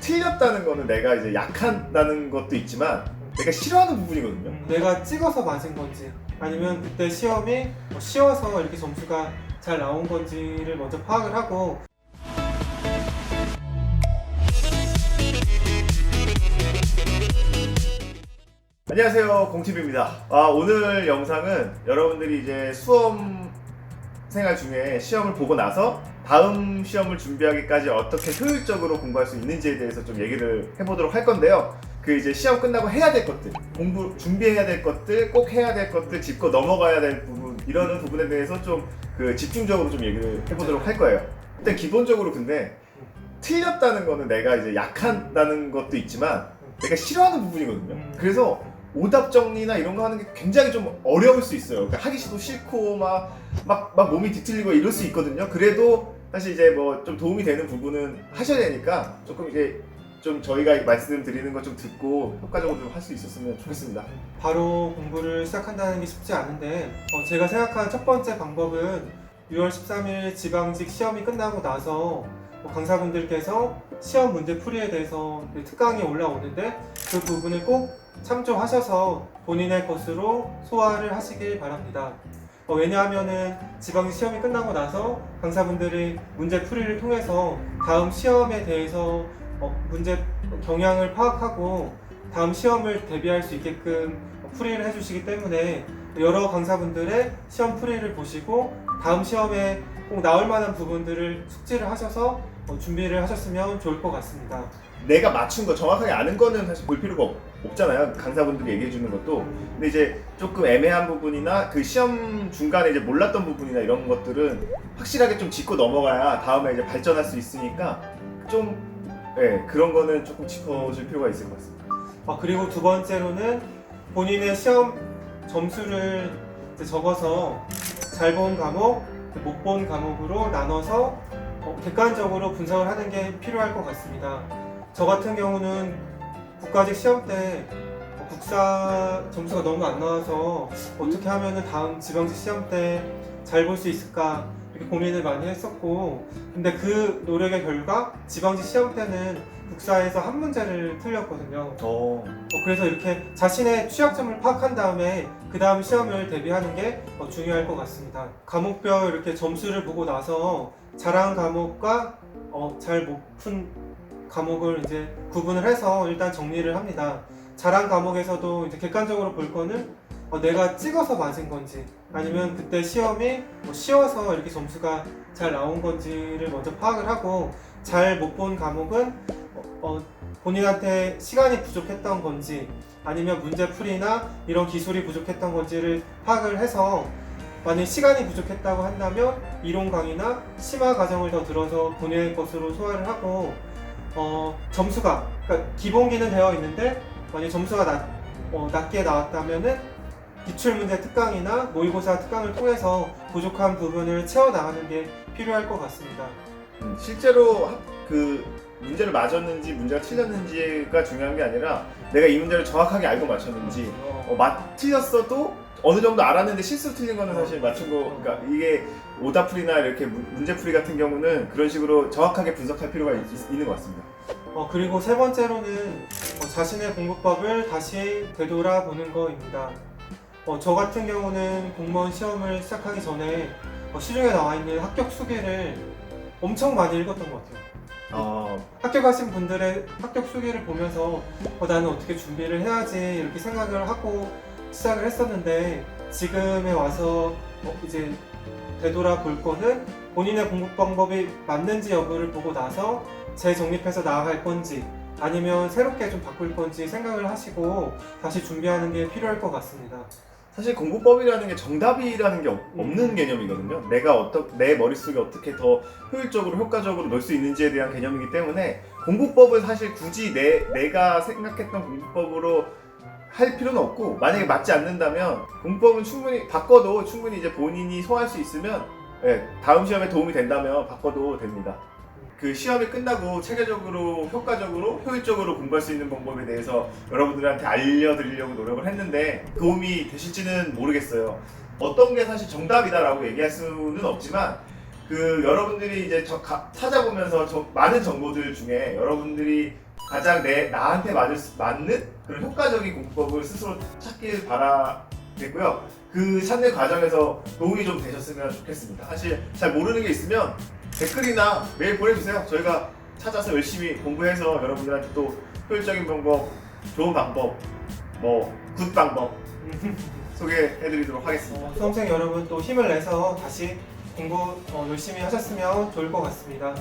틀렸다는 거는 내가 이제 약하다는 것도 있지만 내가 싫어하는 부분이거든요. 내가 찍어서 맞은 건지 아니면 그때 시험이 쉬워서 이렇게 점수가 잘 나온 건지를 먼저 파악을 하고. 안녕하세요, 공TV입니다. 오늘 영상은 여러분들이 이제 수험 생활 중에 시험을 보고 나서 다음 시험을 준비하기까지 어떻게 효율적으로 공부할 수 있는지에 대해서 좀 얘기를 해보도록 할 건데요. 그 이제 시험 끝나고 해야 될 것들, 준비해야 될 것들, 꼭 해야 될 것들, 짚고 넘어가야 될 부분, 이러는 부분에 대해서 좀 집중적으로 좀 얘기를 해보도록 할 거예요. 일단 기본적으로 근데 틀렸다는 거는 내가 이제 약하다는 것도 있지만 내가 싫어하는 부분이거든요. 그래서 오답 정리나 이런 거 하는 게 굉장히 좀 어려울 수 있어요. 그러니까 하기도 싫고 막 몸이 뒤틀리고 이럴 수 있거든요. 그래도 사실 이제 뭐 좀 도움이 되는 부분은 하셔야 되니까 조금 이제 좀 저희가 말씀드리는 거 좀 듣고 효과적으로 좀 할 수 있었으면 좋겠습니다. 바로 공부를 시작한다는 게 쉽지 않은데 제가 생각한 첫 번째 방법은 6월 13일 지방직 시험이 끝나고 나서 강사분들께서 시험 문제 풀이에 대해서 특강이 올라오는데 그 부분을 꼭 참조하셔서 본인의 것으로 소화를 하시길 바랍니다. 왜냐하면은 지방직 시험이 끝나고 나서 강사분들이 문제 풀이를 통해서 다음 시험에 대해서 문제 경향을 파악하고 다음 시험을 대비할 수 있게끔 풀이를 해주시기 때문에 여러 강사분들의 시험 풀이를 보시고 다음 시험에 꼭 나올 만한 부분들을 숙지를 하셔서 준비를 하셨으면 좋을 것 같습니다. 내가 맞춘 거 정확하게 아는 거는 사실 볼 필요가 없잖아요. 강사분들이 얘기해 주는 것도. 근데 이제 조금 애매한 부분이나 그 시험 중간에 이제 몰랐던 부분이나 이런 것들은 확실하게 좀 짚고 넘어가야 다음에 이제 발전할 수 있으니까 좀 그런 거는 조금 짚어줄 필요가 있을 것 같습니다. 그리고 두 번째로는 본인의 시험 점수를 이제 적어서 잘 본 과목, 못 본 과목으로 나눠서 객관적으로 분석을 하는 게 필요할 것 같습니다. 저 같은 경우는 국가직 시험 때 국사 점수가 너무 안 나와서 어떻게 하면 다음 지방직 시험 때 잘 볼 수 있을까 이렇게 고민을 많이 했었고, 근데 그 노력의 결과 지방직 시험 때는 국사에서 한 문제를 틀렸거든요. 그래서 이렇게 자신의 취약점을 파악한 다음에 그 다음 시험을 대비하는 게 중요할 것 같습니다. 과목별 이렇게 점수를 보고 나서 잘한 과목과 잘 못 푼 과목을 이제 구분을 해서 일단 정리를 합니다. 잘한 과목에서도 이제 객관적으로 볼 거는 내가 찍어서 맞은 건지 아니면 그때 시험이 쉬워서 이렇게 점수가 잘 나온 건지를 먼저 파악을 하고, 잘 못 본 과목은 본인한테 시간이 부족했던 건지 아니면 문제풀이나 이런 기술이 부족했던 건지를 파악을 해서, 만약 시간이 부족했다고 한다면 이론 강의나 심화 과정을 더 들어서 본인의 것으로 소화를 하고, 점수가 그러니까 기본기는 되어 있는데 만약 점수가 낮게 나왔다면은 기출문제 특강이나 모의고사 특강을 통해서 부족한 부분을 채워나가는 게 필요할 것 같습니다. 실제로 그 문제를 맞았는지 문제가 틀렸는지가 중요한 게 아니라 내가 이 문제를 정확하게 알고 맞췄는지, 틀렸어도 어느 정도 알았는데 실수로 틀린 거는 사실 맞춘 거, 그러니까 이게 오답풀이나 이렇게 문제풀이 같은 경우는 그런 식으로 정확하게 분석할 필요가 있는 것 같습니다. 그리고 세 번째로는 자신의 공부법을 다시 되돌아보는 거입니다. 저 같은 경우는 공무원 시험을 시작하기 전에 시중에 나와 있는 합격 수기를 엄청 많이 읽었던 것 같아요. 합격하신 분들의 합격 수기를 보면서 나는 어떻게 준비를 해야지 이렇게 생각을 하고 시작을 했었는데, 지금에 와서 이제 되돌아볼 거는 본인의 공부 방법이 맞는지 여부를 보고 나서 재정립해서 나아갈 건지 아니면 새롭게 좀 바꿀 건지 생각을 하시고 다시 준비하는 게 필요할 것 같습니다. 사실 공부법이라는 게 정답이라는 게 없는 개념이거든요. 내 머릿속에 어떻게 더 효율적으로 효과적으로 넣을 수 있는지에 대한 개념이기 때문에 공부법을 사실 굳이 내가 생각했던 공부법으로 할 필요는 없고, 만약에 맞지 않는다면 공부법은 충분히 바꿔도 충분히 이제 본인이 소화할 수 있으면 다음 시험에 도움이 된다면 바꿔도 됩니다. 그 시험이 끝나고 체계적으로 효과적으로 효율적으로 공부할 수 있는 방법에 대해서 여러분들한테 알려드리려고 노력을 했는데 도움이 되실지는 모르겠어요. 어떤 게 사실 정답이다라고 얘기할 수는 없지만 그 여러분들이 이제 찾아보면서 많은 정보들 중에 여러분들이 가장 나한테 맞는 그런 효과적인 공법을 스스로 찾길 바라겠고요. 그 찾는 과정에서 도움이 좀 되셨으면 좋겠습니다. 사실 잘 모르는 게 있으면 댓글이나 메일 보내주세요. 저희가 찾아서 열심히 공부해서 여러분들한테 또 효율적인 방법, 좋은 방법, 굿 방법 소개해드리도록 하겠습니다. 수험생 여러분 또 힘을 내서 다시 공부 열심히 하셨으면 좋을 것 같습니다.